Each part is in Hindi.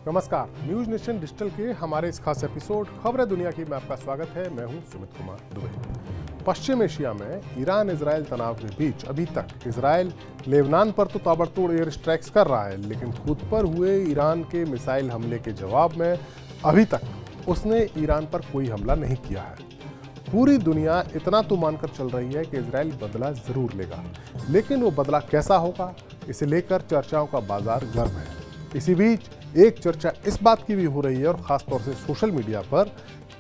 नमस्कार, न्यूज नेशन डिजिटल के हमारे इस खास एपिसोड खबरें दुनिया की में आपका स्वागत है। मैं हूं सुमित कुमार दुबे। पश्चिम एशिया में ईरान इजराइल तनाव के बीच अभी तक इजराइल लेबनान पर तो ताबड़तोड़ एयर स्ट्राइक्स कर रहा है, लेकिन खुद पर हुए ईरान के मिसाइल हमले के जवाब में अभी तक उसने ईरान पर कोई हमला नहीं किया है। पूरी दुनिया इतना तो मानकर चल रही है कि इजराइल बदला जरूर लेगा, लेकिन वो बदला कैसा होगा, इसे लेकर चर्चाओं का बाजार गर्म है। इसी बीच एक चर्चा इस बात की भी हो रही है, और खासतौर से सोशल मीडिया पर,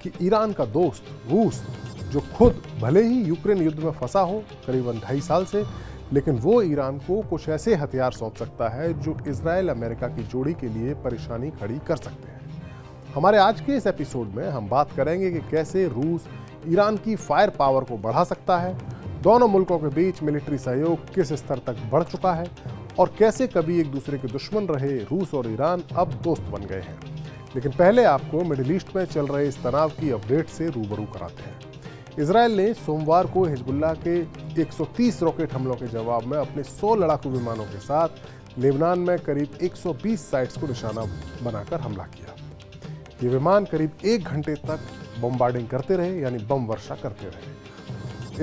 कि ईरान का दोस्त रूस, जो खुद भले ही यूक्रेन युद्ध में फंसा हो करीबन 2.5 साल से, लेकिन वो ईरान को कुछ ऐसे हथियार सौंप सकता है जो इजराइल अमेरिका की जोड़ी के लिए परेशानी खड़ी कर सकते हैं। हमारे आज के इस एपिसोड में हम बात करेंगे कि कैसे रूस ईरान की फायर पावर को बढ़ा सकता है, दोनों मुल्कों के बीच मिलिट्री सहयोग किस स्तर तक बढ़ चुका है, और कैसे कभी एक दूसरे के दुश्मन रहे रूस और ईरान अब दोस्त बन गए हैं। लेकिन पहले आपको मिडिल ईस्ट में चल रहे इस तनाव की अपडेट से रूबरू कराते हैं। इजराइल ने सोमवार को हिजबुल्लाह के 130 रॉकेट हमलों के जवाब में अपने 100 लड़ाकू विमानों के साथ लेबनान में करीब 120 साइट्स को निशाना बनाकर हमला किया। ये विमान करीब 1 घंटे तक बम्बार्डिंग करते रहे, यानी बम वर्षा करते रहे।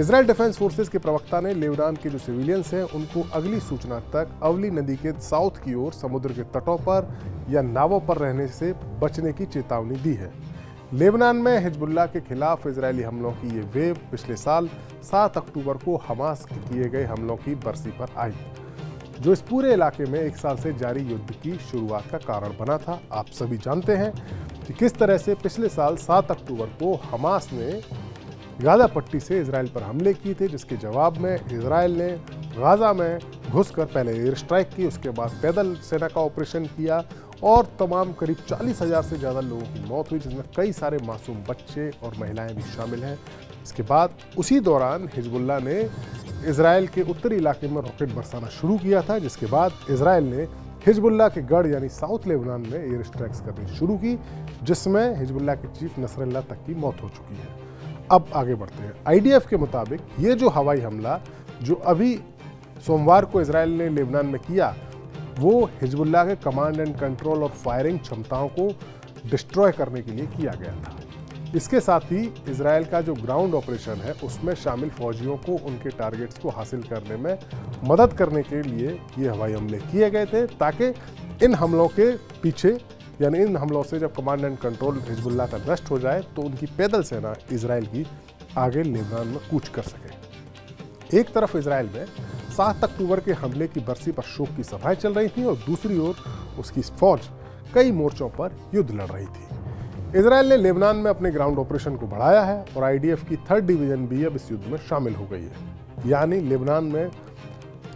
इजराइल डिफेंस फोर्सेस के प्रवक्ता ने लेबनान के जो सिविलियंस हैं उनको अगली सूचना तक अवली नदी के साउथ की ओर समुद्र के तटों पर या नावों पर रहने से बचने की चेतावनी दी है। लेबनान में हिजबुल्लाह के खिलाफ इजरायली हमलों की ये वेव पिछले साल 7 अक्टूबर को हमास के किए गए हमलों की बरसी पर आई, जो इस पूरे इलाके में 1 साल से जारी युद्ध की शुरुआत का कारण बना था। आप सभी जानते हैं कि किस तरह से पिछले साल 7 अक्टूबर को हमास ने गाजा पट्टी से इजराइल पर हमले किए थे, जिसके जवाब में इजराइल ने गाजा में घुसकर पहले एयर स्ट्राइक की, उसके बाद पैदल सेना का ऑपरेशन किया और तमाम करीब 40,000 से ज़्यादा लोगों की मौत हुई, जिसमें कई सारे मासूम बच्चे और महिलाएं भी शामिल हैं। इसके बाद उसी दौरान हिजबुल्लाह ने इजराइल के उत्तरी इलाके में रॉकेट बरसाना शुरू किया था, जिसके बाद इजराइल ने हिजबुल्लाह के गढ़ यानी साउथ लेबनान में एयर स्ट्राइक्स करनी शुरू की, जिसमें हिजबुल्लाह के चीफ नसरल्लाह तक की मौत हो चुकी है। अब आगे बढ़ते हैं। आईडीएफ के मुताबिक ये जो हवाई हमला जो अभी सोमवार को इजराइल ने लेबनान में किया, वो हिजबुल्लाह के कमांड एंड कंट्रोल और फायरिंग क्षमताओं को डिस्ट्रॉय करने के लिए किया गया था। इसके साथ ही इजराइल का जो ग्राउंड ऑपरेशन है उसमें शामिल फौजियों को उनके टारगेट्स को हासिल करने में मदद करने के लिए ये हवाई हमले किए गए थे, ताकि इन हमलों के पीछे, यानी इन हमलों से जब कमांड एंड कंट्रोल हिजबुल्लाह का नष्ट हो जाए तो उनकी पैदल सेना इजराइल की आगे लेबनान में कूच कर सके। एक तरफ इजराइल में 7 अक्टूबर के हमले की बरसी पर शोक की सभाएं चल रही थी, और दूसरी ओर उसकी फौज कई मोर्चों पर युद्ध लड़ रही थी। इजराइल ने लेबनान में अपने ग्राउंड ऑपरेशन को बढ़ाया है, और आईडीएफ की 3rd डिवीजन भी अब इस युद्ध में शामिल हो गई है, यानी लेबनान में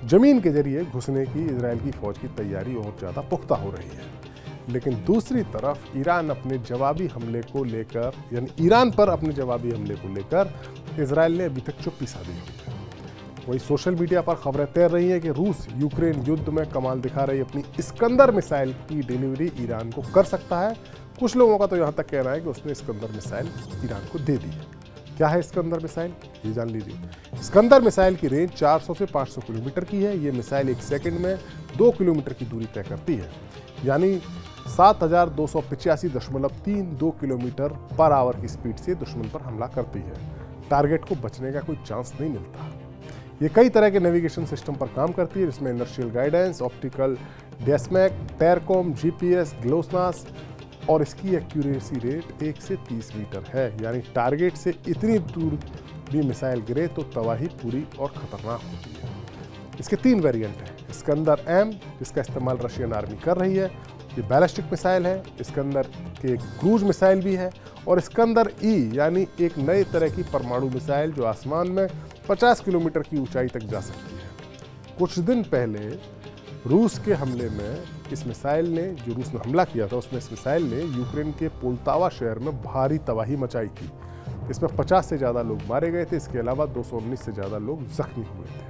जमीन के जरिए घुसने की इजराइल की फौज की तैयारी और ज़्यादा पुख्ता हो रही है। लेकिन दूसरी तरफ ईरान अपने जवाबी हमले को लेकर, यानी ईरान पर अपने जवाबी हमले को लेकर इजराइल ने अभी तक चुप्पी साधी हुई है। वही सोशल मीडिया पर खबरें तैर रही हैं कि रूस यूक्रेन युद्ध में कमाल दिखा रही अपनी इस्कंदर मिसाइल की डिलीवरी ईरान को कर सकता है। कुछ लोगों का तो यहाँ तक कहना है कि उसने इस्कंदर मिसाइल ईरान को दे दी है। क्या है इस्कंदर मिसाइल, ये जान लीजिए। इस्कंदर मिसाइल की रेंज 400 से 500 किलोमीटर की है। ये मिसाइल 1 सेकंड में 2 किलोमीटर की दूरी तय करती है, यानी 7,285.32 किलोमीटर पर आवर की स्पीड से दुश्मन पर हमला करती है। टारगेट को बचने का कोई चांस नहीं मिलता। ये कई तरह के नेविगेशन सिस्टम पर काम करती है, जिसमें इनर्शियल गाइडेंस, ऑप्टिकल डेस्मैक, पैरकॉम, जीपीएस, ग्लोसनास, और इसकी एक्यूरेसी रेट 1 से 30 मीटर है, यानी टारगेट से इतनी दूर भी मिसाइल गिरे तो तबाही पूरी और खतरनाक होती है। इसके 3 वेरिएंट हैं। इस्कंदर एम, जिसका इस्तेमाल रशियन आर्मी कर रही है, ये बैलिस्टिक मिसाइल है। इस्कंदर के क्रूज मिसाइल भी है, और इस्कंदर ई, यानी एक नए तरह की परमाणु मिसाइल जो आसमान में 50 किलोमीटर की ऊंचाई तक जा सकती है। कुछ दिन पहले रूस के हमले में इस मिसाइल ने, जो रूस ने हमला किया था, उसमें इस मिसाइल ने यूक्रेन के पोल्तावा शहर में भारी तबाही मचाई थी। इसमें 50 से ज़्यादा लोग मारे गए थे। इसके अलावा 219 से ज़्यादा लोग जख्मी हुए थे।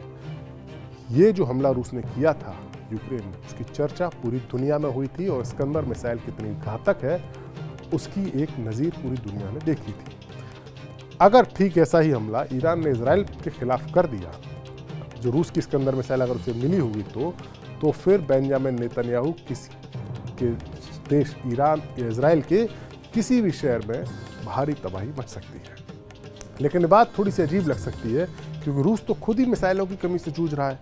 ये जो हमला रूस ने किया था यूक्रेन में, उसकी चर्चा पूरी दुनिया में हुई थी, और इस्कंदर मिसाइल कितनी घातक है उसकी एक नज़ीर पूरी दुनिया ने देखी थी। अगर ठीक ऐसा ही हमला ईरान ने इजराइल के खिलाफ कर दिया, जो रूस की इस्कंदर मिसाइल अगर उसे मिली होगी, तो फिर बेंजामिन नेतन्याहू के देश ईरान या इजराइल के किसी भी शहर में भारी तबाही मच सकती है। लेकिन ये बात थोड़ी सी अजीब लग सकती है क्योंकि रूस तो खुद ही मिसाइलों की कमी से जूझ रहा है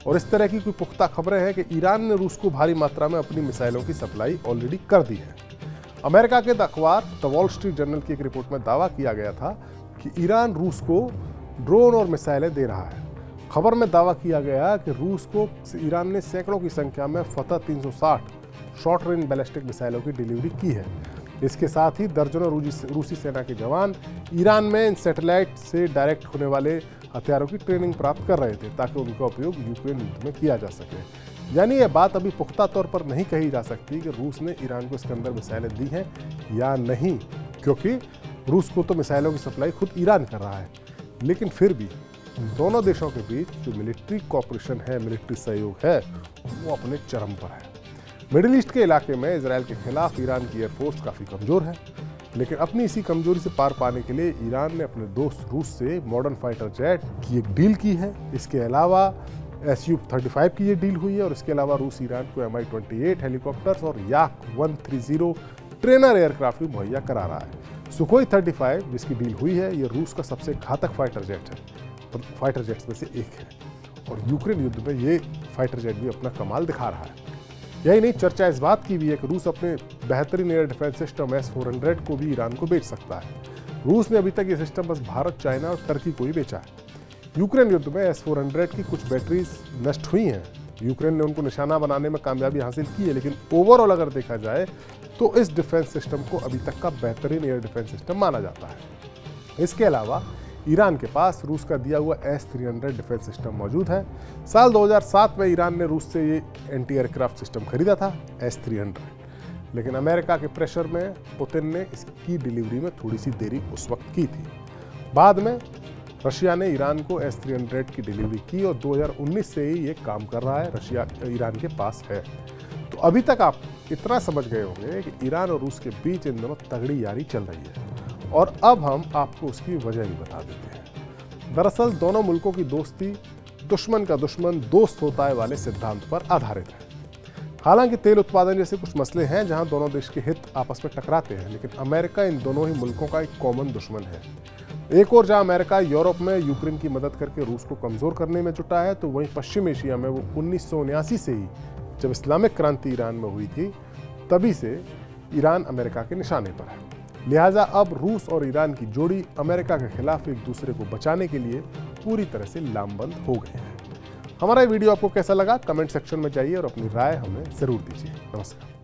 और इस तरह की कोई पुख्ता खबरें हैं कि ईरान ने रूस को भारी मात्रा में अपनी मिसाइलों की सप्लाई ऑलरेडी कर दी है। अमेरिका के अखबार द वॉल स्ट्रीट जर्नल की एक रिपोर्ट में दावा किया गया था कि ईरान रूस को ड्रोन और मिसाइलें दे रहा है। खबर में दावा किया गया कि रूस को ईरान ने सैकड़ों की संख्या में फतह 360 शॉर्ट रेंज बैलिस्टिक मिसाइलों की डिलीवरी की है। इसके साथ ही दर्जनों रूसी सेना के जवान ईरान में इन सैटेलाइट से डायरेक्ट होने वाले हथियारों की ट्रेनिंग प्राप्त कर रहे थे ताकि उनका उपयोग यूक्रेन युद्ध में किया जा सके। यानी यह बात अभी पुख्ता तौर पर नहीं कही जा सकती कि रूस ने ईरान को इसके अंदर मिसाइलें दी हैं या नहीं, क्योंकि रूस को तो मिसाइलों की सप्लाई खुद ईरान कर रहा है। लेकिन फिर भी दोनों देशों के बीच जो मिलिट्री कॉपरेशन है, मिलिट्री सहयोग है, वो अपने चरम पर है। मिडिल ईस्ट के इलाके में इजराइल के खिलाफ ईरान की एयरफोर्स काफ़ी कमज़ोर है, लेकिन अपनी इसी कमजोरी से पार पाने के लिए ईरान ने अपने दोस्त रूस से मॉडर्न फाइटर जेट की एक डील की है। इसके अलावा Su-35 की ये डील हुई है और इसके अलावा रूस ईरान को Mi-28 हेलीकॉप्टर्स और Yak-130 ट्रेनर एयरक्राफ्ट भी मुहैया करा रहा है। सुखोई 35 जिसकी डील हुई है, ये रूस का सबसे घातक फाइटर जेट है, फाइटर जेट्स में से एक है और यूक्रेन युद्ध में ये फाइटर जेट भी अपना कमाल दिखा रहा है। यही नहीं, चर्चा इस बात की भी है कि रूस अपने बेहतरीन एयर डिफेंस सिस्टम S-400 को भी ईरान को बेच सकता है। रूस ने अभी तक ये सिस्टम बस भारत, चाइना और टर्की को ही बेचा है। यूक्रेन युद्ध में S-400 की कुछ बैटरीज नष्ट हुई हैं। यूक्रेन ने उनको निशाना बनाने में कामयाबी हासिल की है, लेकिन ओवरऑल अगर देखा जाए तो इस डिफेंस सिस्टम को अभी तक का बेहतरीन एयर डिफेंस सिस्टम माना जाता है। इसके अलावा ईरान के पास रूस का दिया हुआ S-300 डिफेंस सिस्टम मौजूद है। साल 2007 में ईरान ने रूस से ये एंटी एयरक्राफ्ट सिस्टम खरीदा था S-300, लेकिन अमेरिका के प्रेशर में पुतिन ने इसकी डिलीवरी में थोड़ी सी देरी उस वक्त की थी। बाद में रशिया ने ईरान को S-300 की डिलीवरी की और 2019 से ही ये काम कर रहा है, रशिया ईरान के पास है। तो अभी तक आप इतना समझ गए होंगे कि ईरान और रूस के बीच इन दोनों तगड़ी यारी चल रही है और अब हम आपको उसकी वजह भी बता देते हैं। दरअसल दोनों मुल्कों की दोस्ती दुश्मन का दुश्मन दोस्त होता है वाले सिद्धांत पर आधारित है। हालांकि तेल उत्पादन जैसे कुछ मसले हैं जहां दोनों देश के हित आपस में टकराते हैं, लेकिन अमेरिका इन दोनों ही मुल्कों का एक कॉमन दुश्मन है। एक और जहां अमेरिका यूरोप में यूक्रेन की मदद करके रूस को कमजोर करने में जुटा है, तो वहीं पश्चिम एशिया में वो 1979 से ही जब इस्लामिक क्रांति ईरान में हुई थी, तभी से ईरान अमेरिका के निशाने पर है। लिहाजा अब रूस और ईरान की जोड़ी अमेरिका के खिलाफ एक दूसरे को बचाने के लिए पूरी तरह से लामबंद हो गए हैं। हमारा वीडियो आपको कैसा लगा कमेंट सेक्शन में जाइए और अपनी राय हमें जरूर दीजिए। नमस्कार।